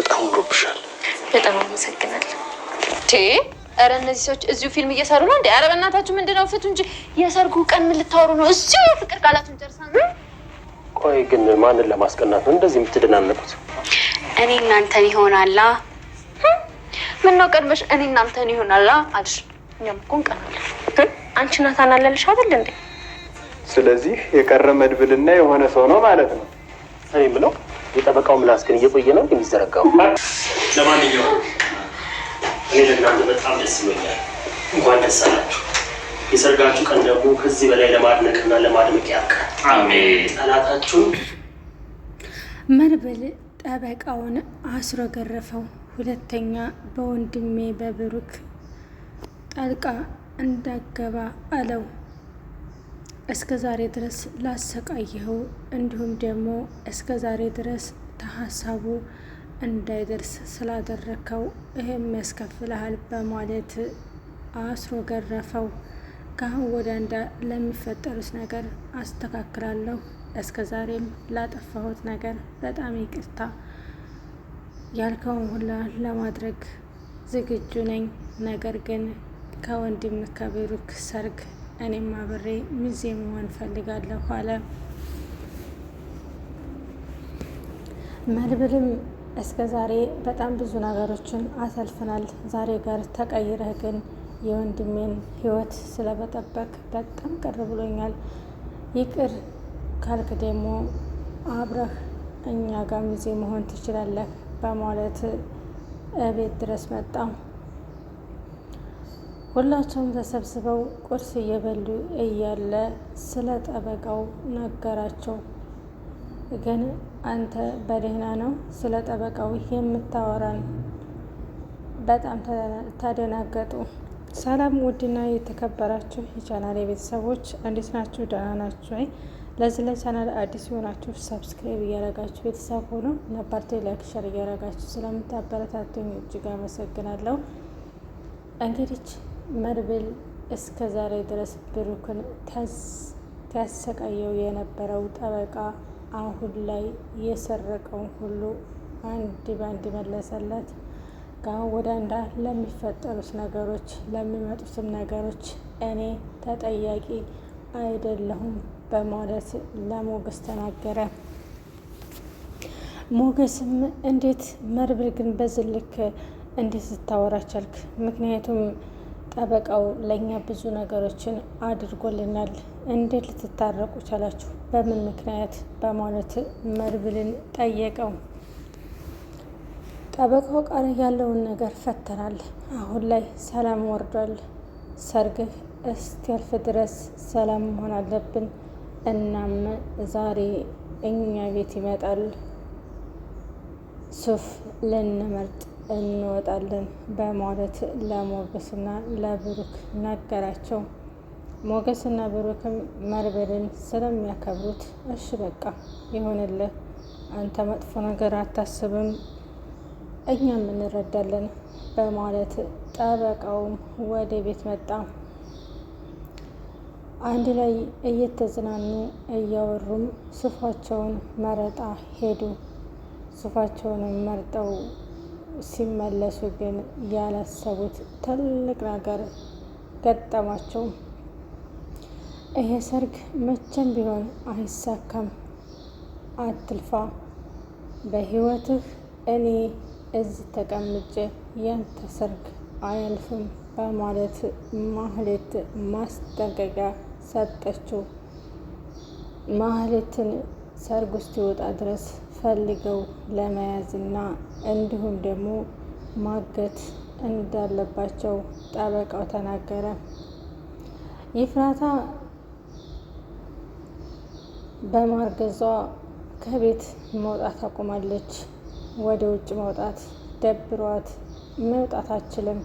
በጣም አምሮብሻል። በጣም አመሰግናለሁ። ኧረ እነዚህ ሰዎች እዚሁ ፊልም እየሰሩ ነው እንዴ? ኧረ በእናታችሁ ምንድነው? ፍቱ እንጂ የሰርጉ ቀን ምን ልታወሩ ነው? እዚሁ የፍቅር ቃላቱን ጨርሳን። ቆይ ግን ማንን ለማስቀናት ነው እንደዚህ የምትደናነቁት? እኔ እናንተን ይሆናላ። ምን ነው ቀድመሽ እኔ እናንተን ይሆናላ አልሽ? እኛም እኮ እንቀናለን። አንቺ ናታን አለልሽ አይደል እንዴ? ስለዚህ የቀረ መድብልና የሆነ ሰው ነው ማለት ነው። እኔ የምለው የጠበቃው ምላስ ግን እየቆየ ነው የሚዘረጋው። ለማንኛውም እኔ ለእናንተ በጣም ደስ ብሎኛል። እንኳን ደስ አላችሁ። የሰርጋችሁ ቀን ደግሞ ከዚህ በላይ ለማድነቅና ለማድመቅ ያብቃል። አሜን። ጠላታችሁን መድብል ጠበቃውን አስሮ ገረፈው። ሁለተኛ በወንድሜ በብሩክ ጣልቃ እንዳገባ አለው። እስከ ዛሬ ድረስ ላሰቃየኸው እንዲሁም ደግሞ እስከ ዛሬ ድረስ ተሀሳቡ እንዳይደርስ ስላደረከው ይህም ያስከፍልሃል በማለት አስሮ ገረፈው። ከአሁን ወደ አንዳ ለሚፈጠሩት ነገር አስተካክላለሁ። እስከ ዛሬም ላጠፋሁት ነገር በጣም ይቅርታ፣ ያልከውን ሁላ ለማድረግ ዝግጁ ነኝ። ነገር ግን ከወንድም ከብሩክ ሰርግ እኔም አብሬ ሚዜ መሆን ፈልጋለሁ አለ። መድብልም እስከ ዛሬ በጣም ብዙ ነገሮችን አሳልፈናል። ዛሬ ጋር ተቀይረህ ግን የወንድሜን ሕይወት ስለበጠበቅ በጣም ቅር ብሎኛል። ይቅር ካልክ ደግሞ አብረህ እኛ ጋር ሚዜ መሆን ትችላለህ በማለት እቤት ድረስ መጣ። ሁላቸውም ተሰብስበው ቁርስ እየበሉ እያለ ስለ ጠበቃው ነገራቸው። ግን አንተ በደህና ነው ስለ ጠበቃው የምታወራን? በጣም ተደናገጡ። ሰላም ውድና የተከበራችሁ የቻናል ቤተሰቦች እንዴት ናችሁ? ደህና ናችሁ? ለዚህ ለቻናል አዲስ የሆናችሁ ሰብስክራይብ እያደረጋችሁ ቤተሰብ ሆኖ ነባርቴ ላይክ ሸር እያደረጋችሁ ስለምታበረታቱኝ እጅግ አመሰግናለሁ። እንግዲህ መድብል እስከ ዛሬ ድረስ ብሩክን ሲያሰቃየው የነበረው ጠበቃ አሁን ላይ የሰረቀውን ሁሉ አንድ ባንድ መለሰለት። ከአሁን ወደ አንዳ ለሚፈጠሩት ነገሮች ለሚመጡትም ነገሮች እኔ ተጠያቂ አይደለሁም በማለት ለሞገስ ተናገረ። ሞገስም እንዴት መድብል ግን በዚህ ልክ እንዴት ስታወራ ቻልክ? ምክንያቱም ጠበቃው ለእኛ ብዙ ነገሮችን አድርጎልናል። እንዴት ልትታረቁ ቻላችሁ? በምን ምክንያት? በማለት መድብልን ጠየቀው። ጠበቃው ቃል ያለውን ነገር ፈተናል። አሁን ላይ ሰላም ወርዷል። ሰርግህ እስኪያልፍ ድረስ ሰላም መሆን አለብን። እናም ዛሬ እኛ ቤት ይመጣል። ሱፍ ልንመርጥ እንወጣለን በማለት ለሞገስና ለብሩክ ነገራቸው። ሞገስና ብሩክም መድብልን ስለሚያከብሩት እሺ በቃ ይሆንልህ፣ አንተ መጥፎ ነገር አታስብም፣ እኛም እንረዳለን በማለት ጠበቃውም ወደ ቤት መጣ። አንድ ላይ እየተዝናኑ እያወሩም ሱፋቸውን መረጣ ሄዱ። ሱፋቸውንም መርጠው ሲመለሱ ግን ያላሰቡት ትልቅ ነገር ገጠማቸው። ይሄ ሰርግ መቼም ቢሆን አይሳካም፣ አትልፋ፣ በህይወትህ እኔ እዚህ ተቀምጬ ያንተ ሰርግ አያልፍም በማለት ማህሌት ማስጠንቀቂያ ሰጠችው። ማህሌትን ሰርግ ውስጥ ይወጣ ድረስ ፈልገው ለመያዝና እንዲሁም ደግሞ ማገት እንዳለባቸው ጠበቃው ተናገረ። ይፍራታ በማርገዟ ከቤት መውጣት አቁማለች። ወደ ውጭ መውጣት ደብሯት መውጣት አትችልም።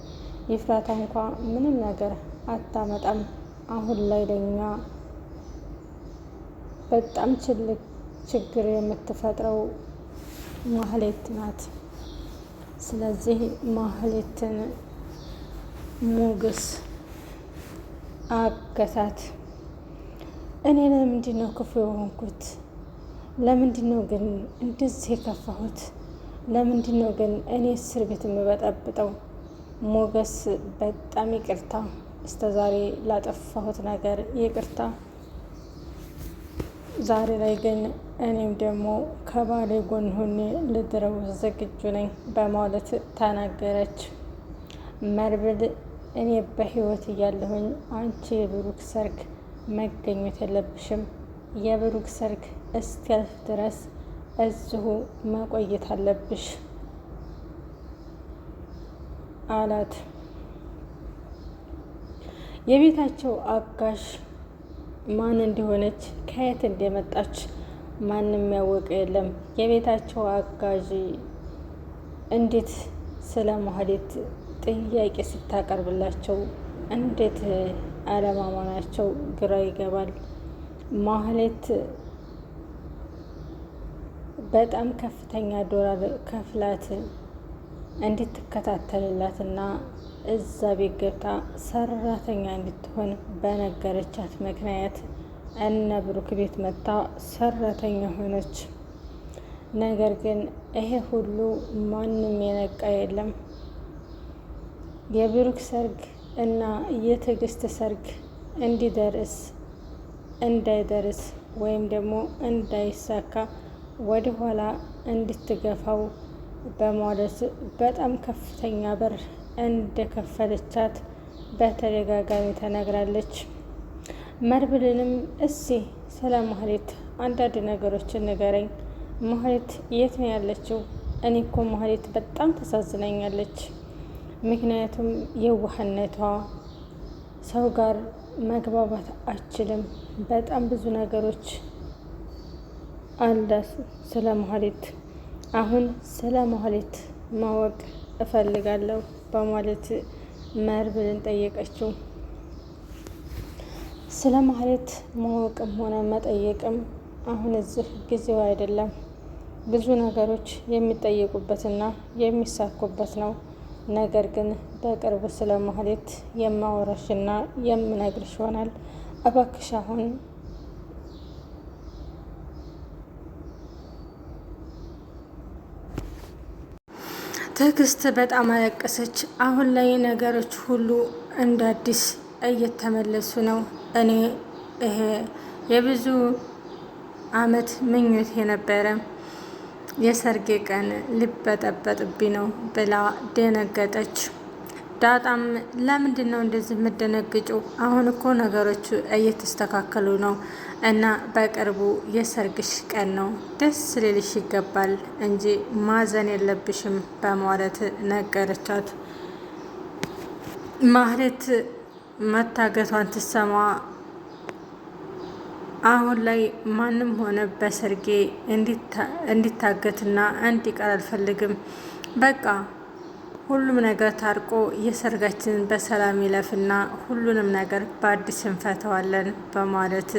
ይፍራታ እንኳ ምንም ነገር አታመጣም። አሁን ላይ ለኛ በጣም ችግር የምትፈጥረው ማህሌት ናት። ስለዚህ ማህሌትን ሞገስ አገታት። እኔ ለምንድን ነው ክፉ የሆንኩት? ለምንድን ነው ግን እንደዚህ የከፋሁት? ለምንድን ነው ግን እኔ እስር ቤት የምበጠብጠው? ሞገስ በጣም ይቅርታ፣ እስከ ዛሬ ላጠፋሁት ነገር ይቅርታ። ዛሬ ላይ ግን እኔም ደግሞ ከባሌ ጎን ሆኜ ልድረው ዝግጁ ነኝ በማለት ተናገረች። መርብል እኔ በህይወት እያለሁኝ አንቺ የብሩክ ሰርግ መገኘት የለብሽም። የብሩክ ሰርግ እስኪያልፍ ድረስ እዚሁ መቆየት አለብሽ አላት። የቤታቸው አጋዥ ማን እንደሆነች ከየት እንደመጣች ማንም ያወቀ የለም። የቤታቸው አጋዥ እንዴት ስለ ማህሌት ጥያቄ ስታቀርብላቸው እንዴት አለማመናቸው ግራ ይገባል። ማህሌት በጣም ከፍተኛ ዶላር ከፍላት እንድትከታተልላትና እዛ ቤት ገብታ ሰራተኛ እንድትሆን በነገረቻት ምክንያት እነ ብሩክ ቤት መታ ሰራተኛ ሆነች። ነገር ግን ይሄ ሁሉ ማንም የነቃ የለም። የብሩክ ሰርግ እና የትዕግስት ሰርግ እንዳይደርስ ወይም ደግሞ እንዳይሳካ ወደ ኋላ እንድትገፋው በማለት በጣም ከፍተኛ ብር እንደከፈለቻት በተደጋጋሚ ተናግራለች። መርብልንም እስኪ ስለ ማህሌት አንዳንድ ነገሮችን ንገረኝ፣ ማህሌት የት ነው ያለችው? እኔ እኮ ማህሌት በጣም ተሳዝናኛለች። ምክንያቱም የዋህነቷ፣ ሰው ጋር መግባባት አችልም፣ በጣም ብዙ ነገሮች አላት ስለ ማህሌት። አሁን ስለ ማህሌት ማወቅ እፈልጋለሁ በማለት መርብልን ጠየቀችው። ስለ ማህሌት ማወቅም ሆነ መጠየቅም አሁን እዚህ ጊዜው አይደለም። ብዙ ነገሮች የሚጠየቁበትና የሚሳኩበት ነው። ነገር ግን በቅርቡ ስለ ማህሌት የማወራሽና የምነግርሽ ይሆናል። እባክሽ አሁን ትዕግስት በጣም አለቀሰች። አሁን ላይ ነገሮች ሁሉ እንደ አዲስ እየተመለሱ ነው። እኔ ይሄ የብዙ አመት ምኞት የነበረ የሰርጌ ቀን ሊበጠበጥብኝ ነው ብላ ደነገጠች። ዳጣም ለምንድን ነው እንደዚህ የምደነግጪው? አሁን እኮ ነገሮቹ እየተስተካከሉ ነው እና በቅርቡ የሰርግሽ ቀን ነው፣ ደስ ሊልሽ ይገባል እንጂ ማዘን የለብሽም በማለት ነገረቻት። ማህሌት መታገቷን ትሰማ አሁን ላይ ማንም ሆነ በሰርጌ እንዲታገትና እንዲቀር አልፈልግም። በቃ ሁሉም ነገር ታርቆ የሰርጋችንን በሰላም ይለፍና ሁሉንም ነገር በአዲስ እንፈተዋለን በማለት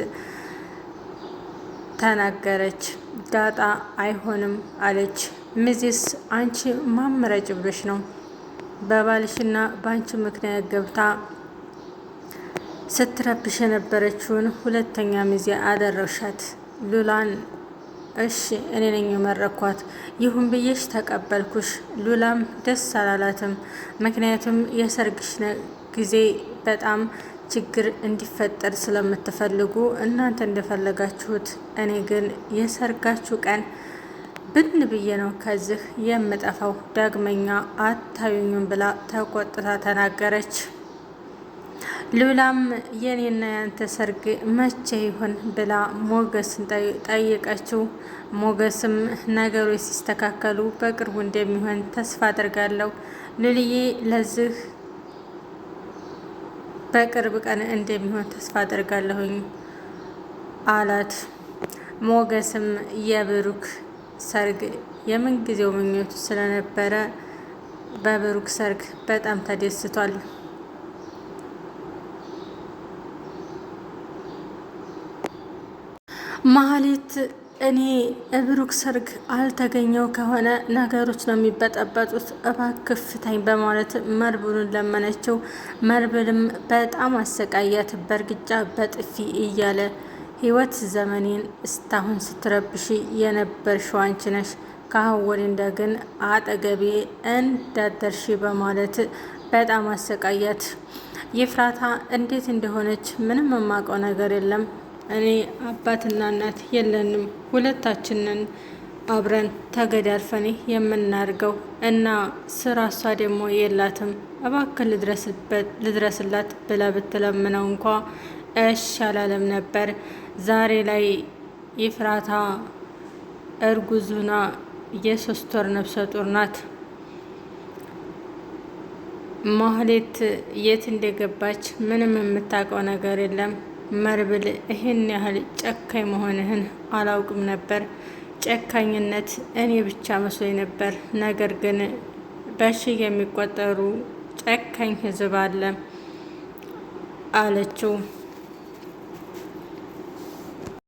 ተናገረች። ዳጣ አይሆንም አለች። ሚዜስ አንቺ ማምረጭ ብሎሽ ነው? በባልሽና በአንቺ ምክንያት ገብታ ስትረብሽ የነበረችውን ሁለተኛ ሚዜ አደረሻት ሉላን። እሺ እኔ ነኝ የመረኳት፣ ይሁን ብዬሽ ተቀበልኩሽ። ሉላም ደስ አላላትም። ምክንያቱም የሰርግሽ ጊዜ በጣም ችግር እንዲፈጠር ስለምትፈልጉ እናንተ እንደፈለጋችሁት፣ እኔ ግን የሰርጋችሁ ቀን ብን ብዬ ነው ከዚህ የምጠፋው፣ ዳግመኛ አታዩኝም ብላ ተቆጥታ ተናገረች። ሉላም የኔና ያንተ ሰርግ መቼ ይሆን ብላ ሞገስን ጠየቀችው። ሞገስም ነገሮች ሲስተካከሉ በቅርቡ እንደሚሆን ተስፋ አድርጋለሁ፣ ሉልዬ ለዚህ በቅርብ ቀን እንደሚሆን ተስፋ አድርጋለሁኝ አላት። ሞገስም የብሩክ ሰርግ የምንጊዜው ምኞቱ ስለነበረ በብሩክ ሰርግ በጣም ተደስቷል። ማህሌት እኔ ብሩክ ሰርግ አልተገኘው ከሆነ ነገሮች ነው የሚበጠበጡት፣ እባክህ ፍታኝ በማለት መርብሉን ለመነችው። መርብልም በጣም አሰቃያት፣ በእርግጫ በጥፊ እያለ ህይወት ዘመኔን እስካሁን ስትረብሽ የነበርሽው አንቺ ነሽ፣ ካሁን ወዲህ ግን አጠገቤ እንዳደርሺ በማለት በጣም አሰቃያት። ኤፍራታ እንዴት እንደሆነች ምንም የማውቀው ነገር የለም። እኔ አባትና እናት የለንም፣ ሁለታችንን አብረን ተገዳልፈን የምናርገው እና ስራ እሷ ደግሞ የላትም። እባክህ ልድረስላት ብላ ብትለምነው እንኳ እሺ አላለም ነበር። ዛሬ ላይ ኤፍራታ እርጉዙና የ3 ወር ነፍሰ ጡር ናት። ማህሌት የት እንደገባች ምንም የምታውቀው ነገር የለም። መርብል ይህን ያህል ጨካኝ መሆንህን አላውቅም ነበር። ጨካኝነት እኔ ብቻ መስሎኝ ነበር። ነገር ግን በሺህ የሚቆጠሩ ጨካኝ ህዝብ አለ አለችው።